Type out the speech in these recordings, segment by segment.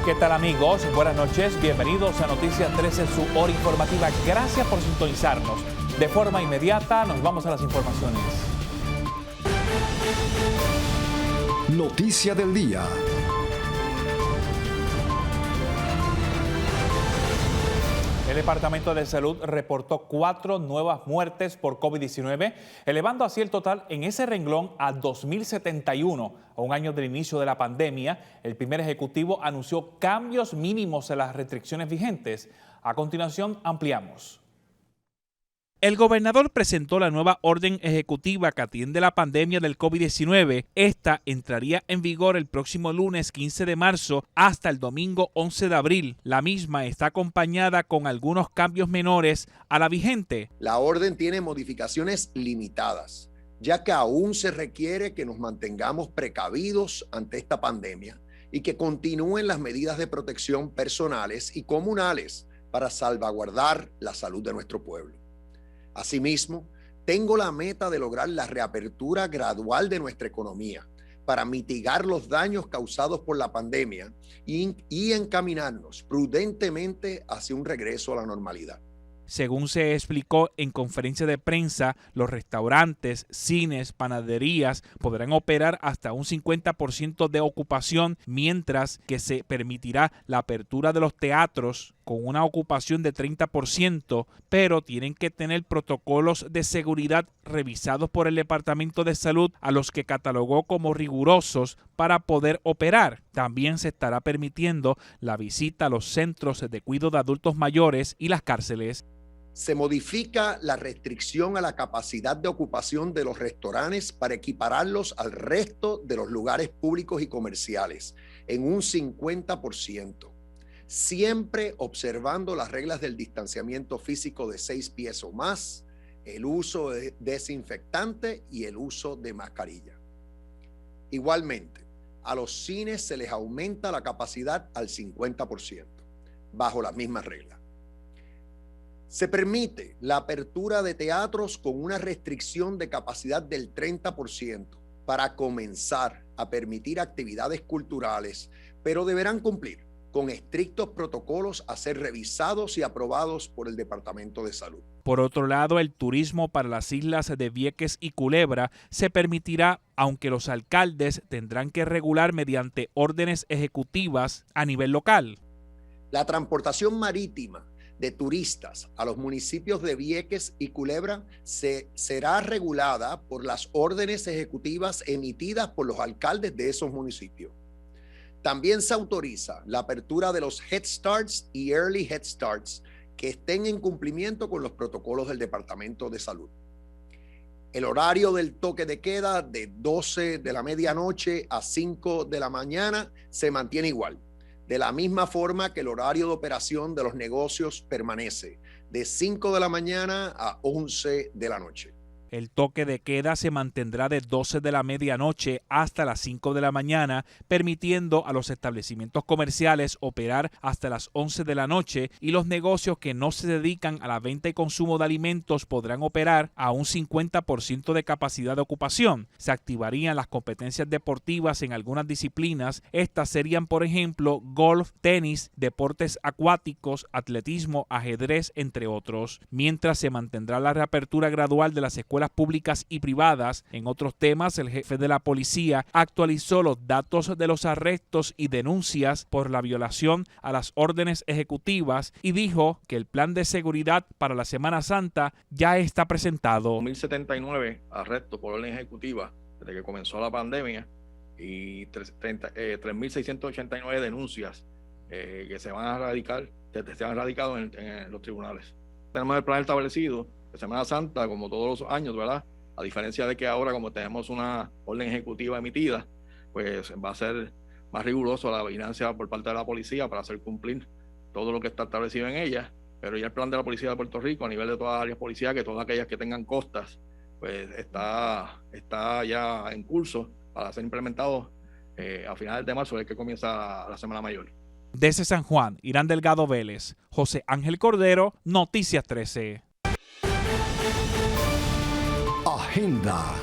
¿Qué tal, amigos? Buenas noches, bienvenidos a Noticias 13, su hora informativa. Gracias por sintonizarnos. De forma inmediata nos vamos a las informaciones. Noticia del día. El Departamento de Salud reportó 4 nuevas muertes por COVID-19, elevando así el total en ese renglón a 2.071. A un año del inicio de la pandemia, el primer ejecutivo anunció cambios mínimos en las restricciones vigentes. A continuación, ampliamos. El gobernador presentó la nueva orden ejecutiva que atiende la pandemia del COVID-19. Esta entraría en vigor el próximo lunes 15 de marzo hasta el domingo 11 de abril. La misma está acompañada con algunos cambios menores a la vigente. La orden tiene modificaciones limitadas, ya que aún se requiere que nos mantengamos precavidos ante esta pandemia y que continúen las medidas de protección personales y comunales para salvaguardar la salud de nuestro pueblo. Asimismo, tengo la meta de lograr la reapertura gradual de nuestra economía para mitigar los daños causados por la pandemia y encaminarnos prudentemente hacia un regreso a la normalidad. Según se explicó en conferencia de prensa, los restaurantes, cines, panaderías podrán operar hasta un 50% de ocupación, mientras que se permitirá la apertura de los teatros con una ocupación de 30%, pero tienen que tener protocolos de seguridad revisados por el Departamento de Salud, a los que catalogó como rigurosos para poder operar. También se estará permitiendo la visita a los centros de cuidado de adultos mayores y las cárceles. Se modifica la restricción a la capacidad de ocupación de los restaurantes para equipararlos al resto de los lugares públicos y comerciales en un 50%, siempre observando las reglas del distanciamiento físico de 6 pies o más, el uso de desinfectante y el uso de mascarilla. Igualmente, a los cines se les aumenta la capacidad al 50%, bajo las mismas reglas. Se permite la apertura de teatros con una restricción de capacidad del 30% para comenzar a permitir actividades culturales, pero deberán cumplir con estrictos protocolos a ser revisados y aprobados por el Departamento de Salud. Por otro lado, el turismo para las islas de Vieques y Culebra se permitirá, aunque los alcaldes tendrán que regular mediante órdenes ejecutivas a nivel local. La transportación marítima de turistas a los municipios de Vieques y Culebra será regulada por las órdenes ejecutivas emitidas por los alcaldes de esos municipios. También se autoriza la apertura de los Head Starts y Early Head Starts que estén en cumplimiento con los protocolos del Departamento de Salud. El horario del toque de queda de 12 de la medianoche a 5 de la mañana se mantiene igual, de la misma forma que el horario de operación de los negocios permanece, de 5 de la mañana a 11 de la noche. El toque de queda se mantendrá de 12 de la medianoche hasta las 5 de la mañana, permitiendo a los establecimientos comerciales operar hasta las 11 de la noche, y los negocios que no se dedican a la venta y consumo de alimentos podrán operar a un 50% de capacidad de ocupación. Se activarían las competencias deportivas en algunas disciplinas. Estas serían, por ejemplo, golf, tenis, deportes acuáticos, atletismo, ajedrez, entre otros. Mientras se mantendrá la reapertura gradual de las escuelas públicas y privadas. En otros temas, el jefe de la policía actualizó los datos de los arrestos y denuncias por la violación a las órdenes ejecutivas y dijo que el plan de seguridad para la Semana Santa ya está presentado. 1.079 arrestos por orden ejecutiva desde que comenzó la pandemia y 3.689 denuncias que se van a radicar, que se han radicado en los tribunales. Tenemos el plan establecido de Semana Santa, como todos los años, ¿verdad? A diferencia de que ahora, como tenemos una orden ejecutiva emitida, pues va a ser más riguroso la vigilancia por parte de la policía para hacer cumplir todo lo que está establecido en ella. Pero ya el plan de la Policía de Puerto Rico, a nivel de todas las áreas policiales, que todas aquellas que tengan costas, pues está ya en curso para ser implementado a finales de marzo, es que comienza la Semana Mayor. Desde San Juan, Irán Delgado Vélez, José Ángel Cordero, Noticias 13. Agenda.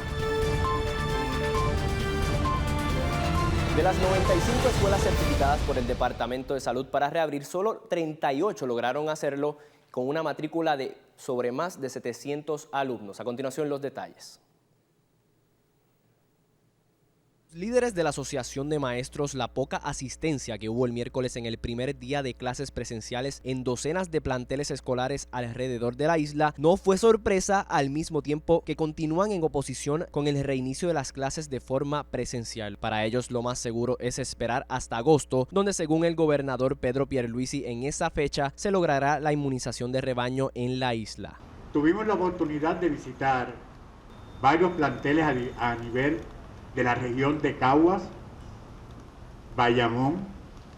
De las 95 escuelas certificadas por el Departamento de Salud para reabrir, solo 38 lograron hacerlo con una matrícula de sobre más de 700 alumnos. A continuación, los detalles. Líderes de la Asociación de Maestros, la poca asistencia que hubo el miércoles en el primer día de clases presenciales en docenas de planteles escolares alrededor de la isla no fue sorpresa, al mismo tiempo que continúan en oposición con el reinicio de las clases de forma presencial. Para ellos lo más seguro es esperar hasta agosto, donde según el gobernador Pedro Pierluisi, en esa fecha se logrará la inmunización de rebaño en la isla. Tuvimos la oportunidad de visitar varios planteles a nivel de la región de Caguas, Bayamón,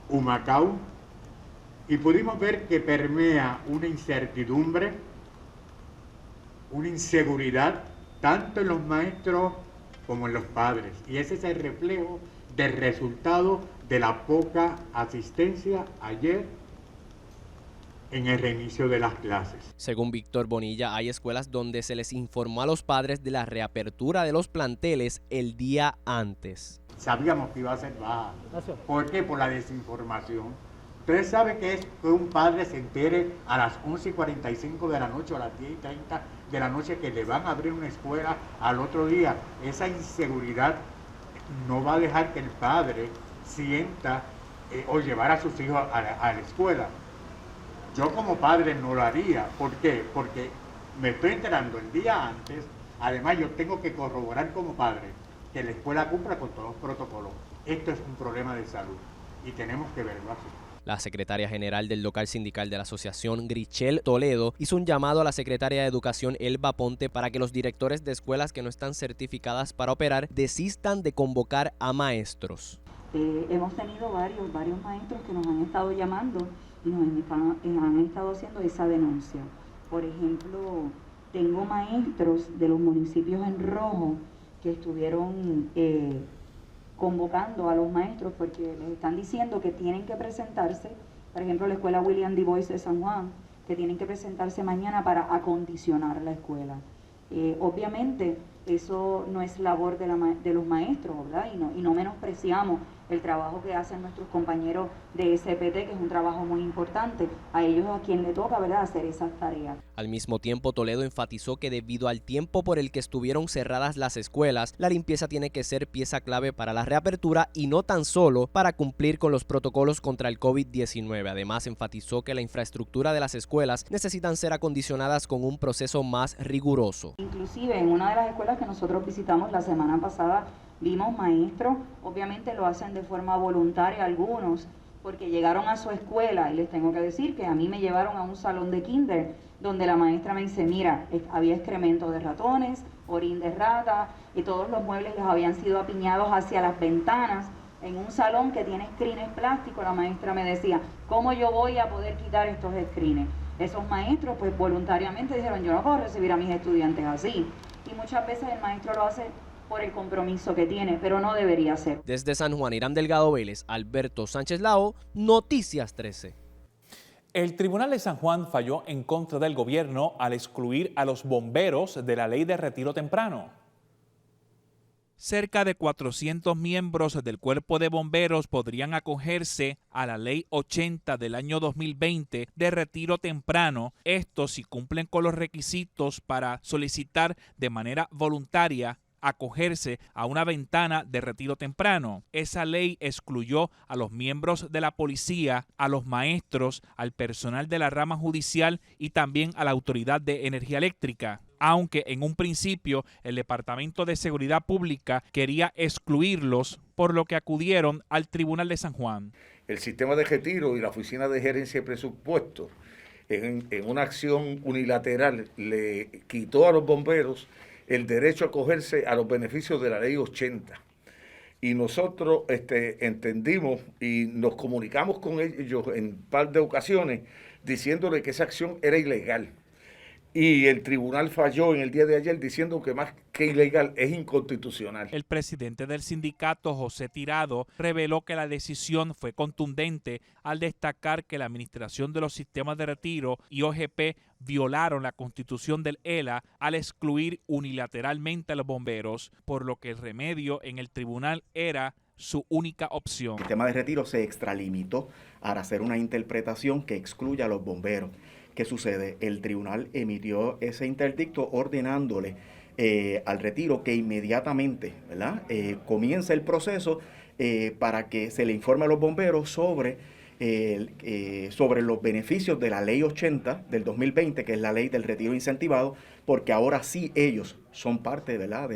Humacao, y pudimos ver que permea una incertidumbre, una inseguridad, tanto en los maestros como en los padres. Y ese es el reflejo del resultado de la poca asistencia ayer en el reinicio de las clases. Según Víctor Bonilla, hay escuelas donde se les informó a los padres de la reapertura de los planteles el día antes. Sabíamos que iba a ser baja. ¿Por qué? Por la desinformación. Ustedes saben que es que un padre se entere a las 11:45 de la noche o a las 10:30 de la noche que le van a abrir una escuela al otro día. Esa inseguridad no va a dejar que el padre sienta o llevar a sus hijos a la escuela. Yo como padre no lo haría. ¿Por qué? Porque me estoy enterando el día antes. Además, yo tengo que corroborar como padre que la escuela cumpla con todos los protocolos. Esto es un problema de salud y tenemos que verlo así. La secretaria general del local sindical de la asociación, Grichel Toledo, hizo un llamado a la secretaria de Educación, Elba Ponte, para que los directores de escuelas que no están certificadas para operar desistan de convocar a maestros. Hemos tenido varios maestros que nos han estado llamando y nos han estado haciendo esa denuncia. Por ejemplo, tengo maestros de los municipios en rojo que estuvieron convocando a los maestros porque les están diciendo que tienen que presentarse, por ejemplo, la escuela William D. Boyce de San Juan, que tienen que presentarse mañana para acondicionar la escuela. Obviamente, eso no es labor de los maestros, ¿verdad? Y no menospreciamos el trabajo que hacen nuestros compañeros de SPT, que es un trabajo muy importante. A ellos a quien le toca, ¿verdad?, hacer esas tareas. Al mismo tiempo, Toledo enfatizó que debido al tiempo por el que estuvieron cerradas las escuelas, la limpieza tiene que ser pieza clave para la reapertura y no tan solo para cumplir con los protocolos contra el COVID-19. Además, enfatizó que la infraestructura de las escuelas necesitan ser acondicionadas con un proceso más riguroso. Inclusive en una de las escuelas que nosotros visitamos la semana pasada, vimos maestros, obviamente lo hacen de forma voluntaria algunos, porque llegaron a su escuela y les tengo que decir que a mí me llevaron a un salón de kinder donde la maestra me dice, mira, había excremento de ratones, orín de rata y todos los muebles les habían sido apiñados hacia las ventanas. En un salón que tiene screens plásticos, la maestra me decía, ¿cómo yo voy a poder quitar estos screens? Esos maestros pues voluntariamente dijeron, yo no puedo recibir a mis estudiantes así. Y muchas veces el maestro lo hace por el compromiso que tiene, pero no debería ser. Desde San Juan, Irán Delgado Vélez, Alberto Sánchez Lao, Noticias 13. El Tribunal de San Juan falló en contra del gobierno al excluir a los bomberos de la ley de retiro temprano. Cerca de 400 miembros del Cuerpo de Bomberos podrían acogerse a la Ley 80 del año 2020 de retiro temprano, esto si cumplen con los requisitos para solicitar de manera voluntaria acogerse a una ventana de retiro temprano. Esa ley excluyó a los miembros de la policía, a los maestros, al personal de la rama judicial y también a la Autoridad de Energía Eléctrica, aunque en un principio el Departamento de Seguridad Pública quería excluirlos, por lo que acudieron al Tribunal de San Juan. El sistema de retiro y la Oficina de Gerencia de Presupuestos, en una acción unilateral, le quitó a los bomberos el derecho a acogerse a los beneficios de la Ley 80. Y nosotros entendimos y nos comunicamos con ellos en un par de ocasiones diciéndole que esa acción era ilegal. Y el tribunal falló en el día de ayer diciendo que más que ilegal es inconstitucional. El presidente del sindicato, José Tirado, reveló que la decisión fue contundente al destacar que la administración de los sistemas de retiro y OGP violaron la constitución del ELA al excluir unilateralmente a los bomberos, por lo que el remedio en el tribunal era su única opción. El sistema de retiro se extralimitó para hacer una interpretación que excluya a los bomberos. ¿Qué sucede? El tribunal emitió ese interdicto ordenándole al retiro que inmediatamente, ¿verdad? Comience el proceso para que se le informe a los bomberos sobre los beneficios de la Ley 80 del 2020, que es la ley del retiro incentivado, porque ahora sí ellos son parte, ¿verdad?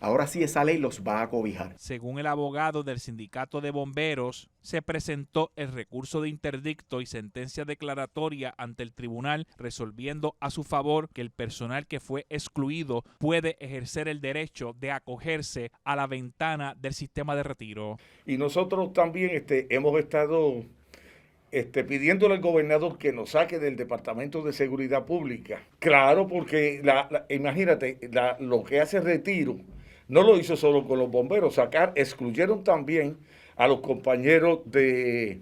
Ahora sí esa ley los va a cobijar. Según el abogado del Sindicato de Bomberos, se presentó el recurso de interdicto y sentencia declaratoria ante el tribunal, resolviendo a su favor que el personal que fue excluido puede ejercer el derecho de acogerse a la ventana del sistema de retiro. Y nosotros también hemos estado pidiéndole al gobernador que nos saque del Departamento de Seguridad Pública. Claro, porque imagínate, lo que hace retiro no lo hizo solo con los bomberos, excluyeron también a los compañeros de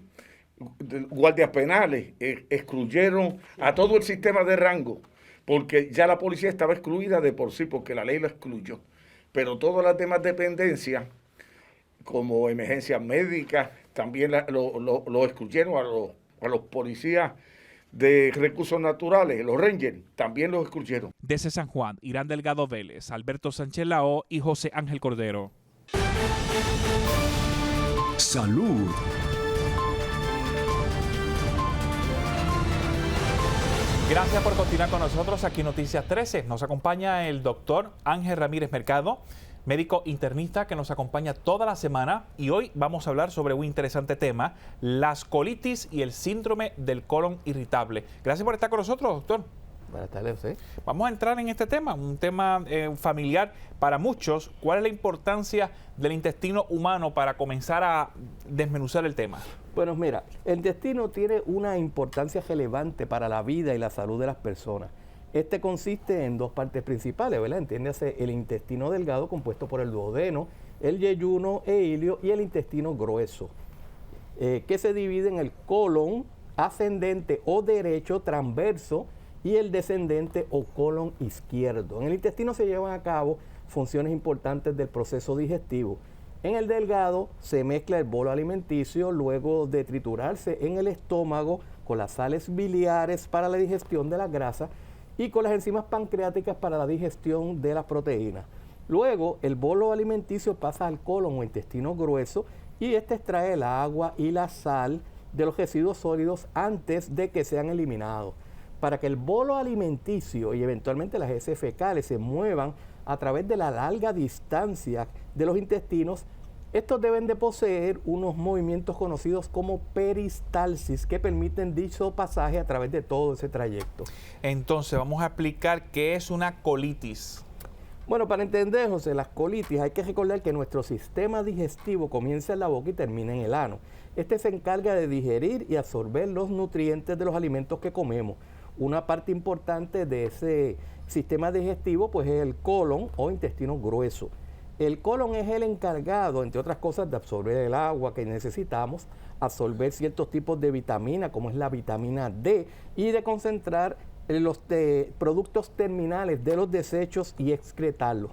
guardias penales, excluyeron a todo el sistema de rango, porque ya la policía estaba excluida de por sí, porque la ley lo excluyó. Pero todas las demás dependencias, como emergencias médicas, también lo excluyeron a los policías de recursos naturales, los Rangers, también los excluyeron. Desde San Juan, Irán Delgado Vélez, Alberto Sánchez Lao y José Ángel Cordero. Salud. Gracias por continuar con nosotros aquí en Noticias 13. Nos acompaña el doctor Ángel Ramírez Mercado, médico internista que nos acompaña toda la semana, y hoy vamos a hablar sobre un interesante tema, las colitis y el síndrome del colon irritable. Gracias por estar con nosotros, doctor. Buenas tardes, ¿sí? Vamos a entrar en este tema, un tema familiar para muchos. ¿Cuál es la importancia del intestino humano para comenzar a desmenuzar el tema? Bueno, mira, el intestino tiene una importancia relevante para la vida y la salud de las personas. Este consiste en dos partes principales, ¿verdad? Entiéndase el intestino delgado, compuesto por el duodeno, el yeyuno e ilio, y el intestino grueso, que se divide en el colon ascendente o derecho transverso y el descendente o colon izquierdo. En el intestino se llevan a cabo funciones importantes del proceso digestivo. En el delgado se mezcla el bolo alimenticio luego de triturarse en el estómago con las sales biliares para la digestión de las grasas y con las enzimas pancreáticas para la digestión de las proteínas. Luego, el bolo alimenticio pasa al colon o intestino grueso y este extrae el agua y la sal de los residuos sólidos antes de que sean eliminados. Para que el bolo alimenticio y eventualmente las heces fecales se muevan a través de la larga distancia de los intestinos, estos deben de poseer unos movimientos conocidos como peristalsis que permiten dicho pasaje a través de todo ese trayecto. Entonces, vamos a explicar qué es una colitis. Bueno, para entender, José, las colitis hay que recordar que nuestro sistema digestivo comienza en la boca y termina en el ano. Este se encarga de digerir y absorber los nutrientes de los alimentos que comemos. Una parte importante de ese sistema digestivo pues es el colon o intestino grueso. El colon es el encargado, entre otras cosas, de absorber el agua que necesitamos, absorber ciertos tipos de vitamina, como es la vitamina D, y de concentrar los productos terminales de los desechos y excretarlos.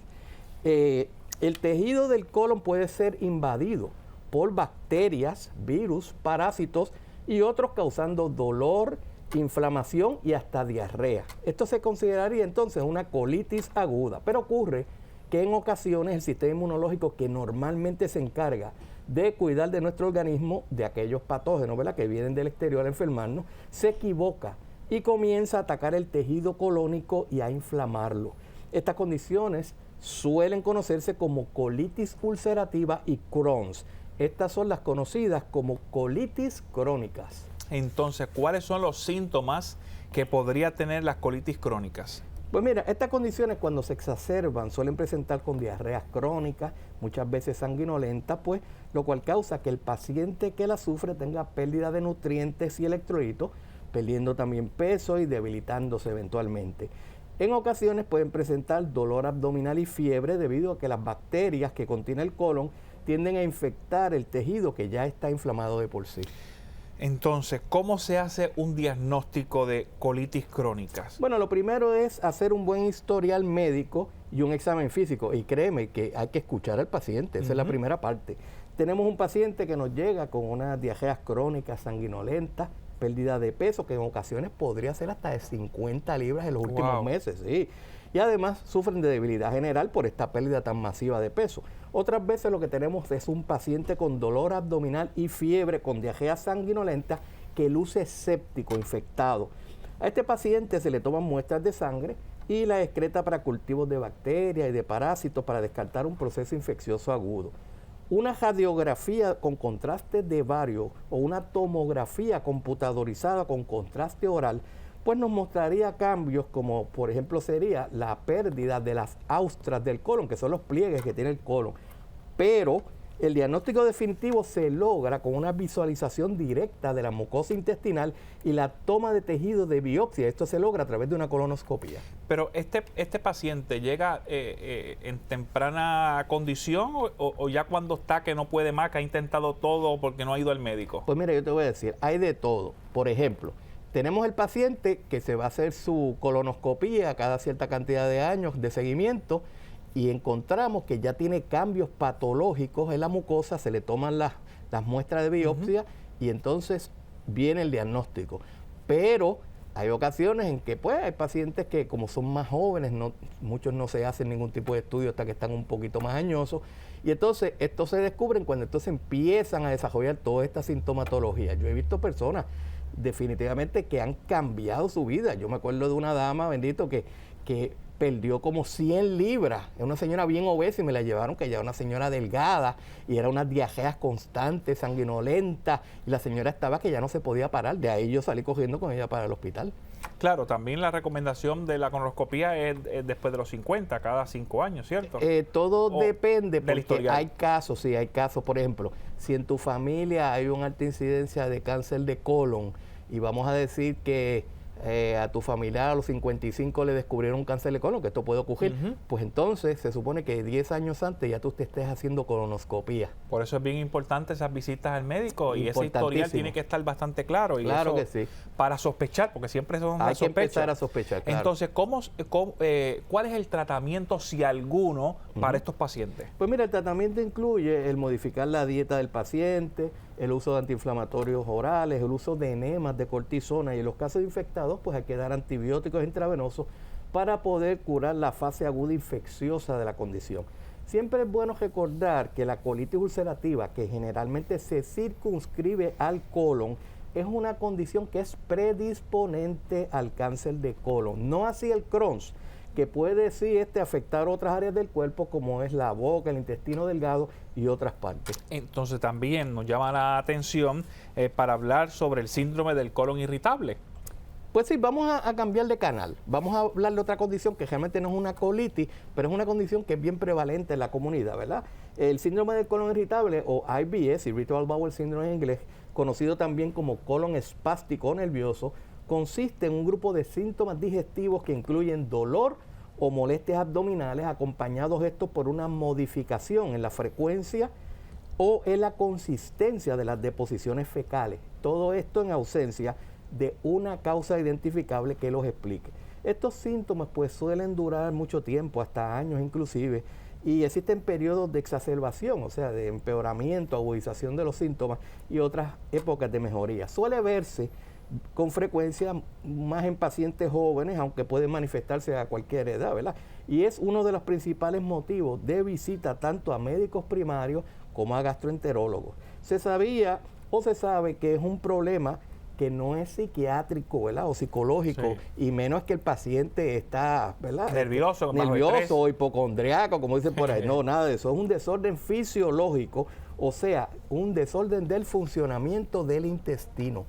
El tejido del colon puede ser invadido por bacterias, virus, parásitos y otros causando dolor, inflamación y hasta diarrea. Esto se consideraría entonces una colitis aguda, pero ocurre que en ocasiones el sistema inmunológico, que normalmente se encarga de cuidar de nuestro organismo de aquellos patógenos, ¿verdad?, que vienen del exterior a enfermarnos, se equivoca y comienza a atacar el tejido colónico y a inflamarlo. Estas condiciones suelen conocerse como colitis ulcerativa y Crohn's. Estas son las conocidas como colitis crónicas. Entonces, ¿cuáles son los síntomas que podría tener las colitis crónicas? Pues mira, estas condiciones cuando se exacerban suelen presentar con diarreas crónicas, muchas veces sanguinolentas, pues, lo cual causa que el paciente que la sufre tenga pérdida de nutrientes y electrolitos, perdiendo también peso y debilitándose eventualmente. En ocasiones pueden presentar dolor abdominal y fiebre debido a que las bacterias que contiene el colon tienden a infectar el tejido que ya está inflamado de por sí. Entonces, ¿cómo se hace un diagnóstico de colitis crónicas? Bueno, lo primero es hacer un buen historial médico y un examen físico. Y créeme que hay que escuchar al paciente, esa es la primera parte. Tenemos un paciente que nos llega con unas diarreas crónicas sanguinolentas, pérdida de peso, que en ocasiones podría ser hasta de 50 libras en los últimos meses, sí. Y además sufren de debilidad general por esta pérdida tan masiva de peso. Otras veces lo que tenemos es un paciente con dolor abdominal y fiebre con diarrea sanguinolenta que luce séptico, infectado. A este paciente se le toman muestras de sangre y la excreta para cultivos de bacterias y de parásitos para descartar un proceso infeccioso agudo. Una radiografía con contraste de bario o una tomografía computadorizada con contraste oral pues nos mostraría cambios como por ejemplo sería la pérdida de las austras del colon, que son los pliegues que tiene el colon. Pero el diagnóstico definitivo se logra con una visualización directa de la mucosa intestinal y la toma de tejido de biopsia. Esto se logra a través de una colonoscopia. Pero este paciente llega en temprana condición o ya cuando está que no puede más, que ha intentado todo porque no ha ido al médico. Pues mira, yo te voy a decir, hay de todo. Por ejemplo, tenemos el paciente que se va a hacer su colonoscopia cada cierta cantidad de años de seguimiento y encontramos que ya tiene cambios patológicos en la mucosa, se le toman las muestras de biopsia y entonces viene el diagnóstico. Pero hay ocasiones en que pues hay pacientes que como son más jóvenes, muchos no se hacen ningún tipo de estudio hasta que están un poquito más añosos y entonces estos se descubren cuando entonces empiezan a desarrollar toda esta sintomatología. Yo he visto personas definitivamente que han cambiado su vida. Yo me acuerdo de una dama, bendito, que perdió como 100 libras. Es una señora bien obesa y me la llevaron, que ya era una señora delgada y era unas diarreas constantes, sanguinolentas, y la señora estaba que ya no se podía parar. De ahí yo salí corriendo con ella para el hospital. Claro, también la recomendación de la colonoscopia es después de los 50, cada 5 años, ¿cierto? Todo depende, porque historial. hay casos, sí, hay casos. Por ejemplo, si en tu familia hay una alta incidencia de cáncer de colon y vamos a decir que a tu familiar a los 55 le descubrieron un cáncer de colon, que esto puede ocurrir, pues entonces se supone que 10 años antes ya tú te estés haciendo colonoscopia. Por eso es bien importante esas visitas al médico y ese historial tiene que estar bastante claro. Y claro eso, que sí. Para sospechar, porque siempre son hay que empezar a sospechar, claro. Entonces, ¿cuál es el tratamiento, si alguno, para estos pacientes? Pues mira, el tratamiento incluye el modificar la dieta del paciente, el uso de antiinflamatorios orales, el uso de enemas de cortisona y en los casos infectados pues hay que dar antibióticos intravenosos para poder curar la fase aguda infecciosa de la condición. Siempre es bueno recordar que la colitis ulcerativa, que generalmente se circunscribe al colon, es una condición que es predisponente al cáncer de colon, no así el Crohn's, que puede sí afectar otras áreas del cuerpo como es la boca, el intestino delgado y otras partes. Entonces también nos llama la atención para hablar sobre el síndrome del colon irritable. Pues sí, vamos a cambiar de canal. Vamos a hablar de otra condición que realmente no es una colitis, pero es una condición que es bien prevalente en la comunidad, ¿verdad? El síndrome del colon irritable o IBS, Irritable Bowel Syndrome en inglés, conocido también como colon espástico nervioso, consiste en un grupo de síntomas digestivos que incluyen dolor o molestias abdominales, acompañados estos por una modificación en la frecuencia o en la consistencia de las deposiciones fecales. Todo esto en ausencia de una causa identificable que los explique. Estos síntomas pues suelen durar mucho tiempo, hasta años inclusive, y existen periodos de exacerbación, o sea, de empeoramiento, agudización de los síntomas y otras épocas de mejoría. Suele verse con frecuencia más en pacientes jóvenes, aunque puede manifestarse a cualquier edad, ¿verdad? Y es uno de los principales motivos de visita tanto a médicos primarios como a gastroenterólogos. Se sabía o se sabe que es un problema que no es psiquiátrico, ¿verdad? O psicológico, y menos que el paciente está, ¿verdad? Nervioso o hipocondriaco, como dicen por ahí. No, nada de eso. Es un desorden fisiológico, o sea, un desorden del funcionamiento del intestino.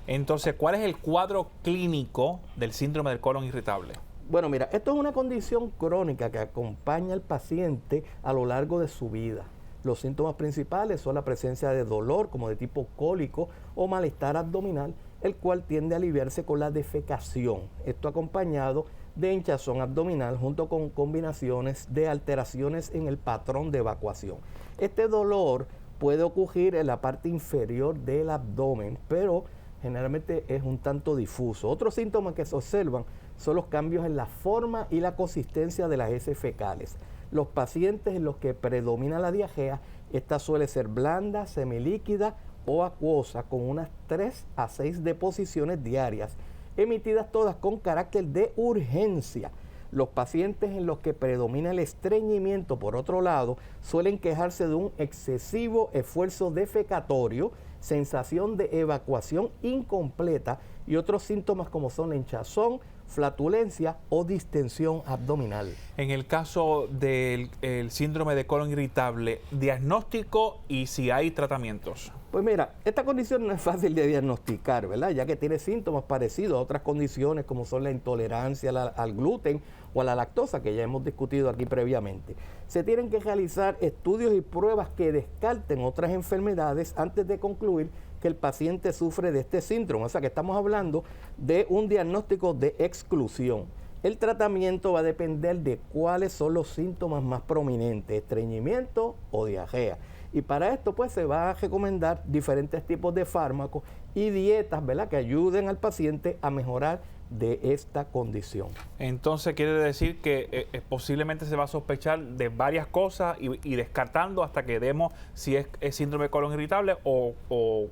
Entonces, ¿cuál es el cuadro clínico del síndrome del colon irritable? Bueno, mira, esto es una condición crónica que acompaña al paciente a lo largo de su vida. Los síntomas principales son la presencia de dolor como de tipo cólico o malestar abdominal, el cual tiende a aliviarse con la defecación. Esto acompañado de hinchazón abdominal junto con combinaciones de alteraciones en el patrón de evacuación. Este dolor puede ocurrir en la parte inferior del abdomen, pero generalmente es un tanto difuso. Otros síntomas que se observan son los cambios en la forma y la consistencia de las heces fecales. Los pacientes en los que predomina la diarrea, esta suele ser blanda, semilíquida o acuosa, con unas 3 a 6 deposiciones diarias, emitidas todas con carácter de urgencia. Los pacientes en los que predomina el estreñimiento, por otro lado, suelen quejarse de un excesivo esfuerzo defecatorio, sensación de evacuación incompleta y otros síntomas como son la hinchazón, flatulencia o distensión abdominal. En el caso del síndrome de colon irritable, diagnóstico y si hay tratamientos. Pues mira, esta condición no es fácil de diagnosticar, ¿verdad? Ya que tiene síntomas parecidos a otras condiciones como son la intolerancia al gluten o a la lactosa, que ya hemos discutido aquí previamente. Se tienen que realizar estudios y pruebas que descarten otras enfermedades antes de concluir que el paciente sufre de este síndrome. O sea que estamos hablando de un diagnóstico de exclusión. El tratamiento va a depender de cuáles son los síntomas más prominentes, estreñimiento o diarrea. Y para esto pues se va a recomendar diferentes tipos de fármacos y dietas, ¿verdad?, que ayuden al paciente a mejorar de esta condición. Entonces quiere decir que posiblemente se va a sospechar de varias cosas y descartando hasta que demos si es síndrome de colon irritable o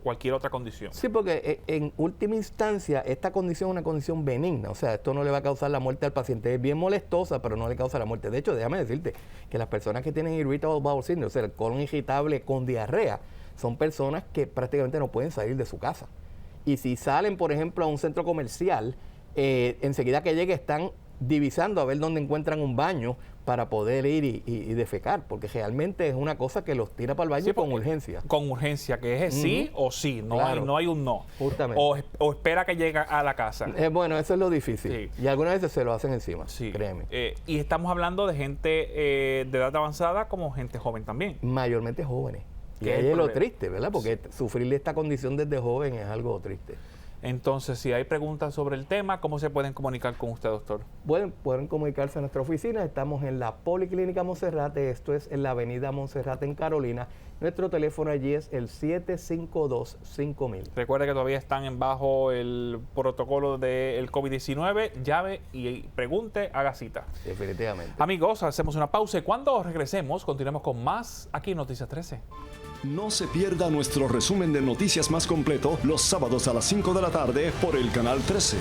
cualquier otra condición. Sí, porque en última instancia esta condición es una condición benigna, o sea, esto no le va a causar la muerte al paciente, es bien molestosa, pero no le causa la muerte. De hecho, déjame decirte que las personas que tienen irritable bowel syndrome, o sea, el colon irritable con diarrea, son personas que prácticamente no pueden salir de su casa. Y si salen, por ejemplo, a un centro comercial, enseguida que llegue están divisando a ver dónde encuentran un baño para poder ir y defecar, porque realmente es una cosa que los tira para el baño sí, con urgencia. Con urgencia, que es sí o sí, no, claro. no hay un no. Justamente. O espera que llegue a la casa. Bueno, eso es lo difícil. Sí. Y algunas veces se lo hacen encima, sí. Créeme. Y estamos hablando de gente de edad avanzada como gente joven también. Mayormente jóvenes. Y ahí es lo triste, ¿verdad? Porque sufrir esta condición desde joven es algo triste. Entonces, si hay preguntas sobre el tema, ¿cómo se pueden comunicar con usted, doctor? Pueden comunicarse a nuestra oficina. Estamos en la Policlínica Monserrate, esto es en la avenida Monserrate en Carolina. Nuestro teléfono allí es el 752-5000. Recuerde que todavía están bajo el protocolo del COVID-19. Llame y pregunte, haga cita. Definitivamente. Amigos, hacemos una pausa y cuando regresemos, continuamos con más aquí en Noticias 13. No se pierda nuestro resumen de noticias más completo los sábados a las 5 de la tarde por el Canal 13.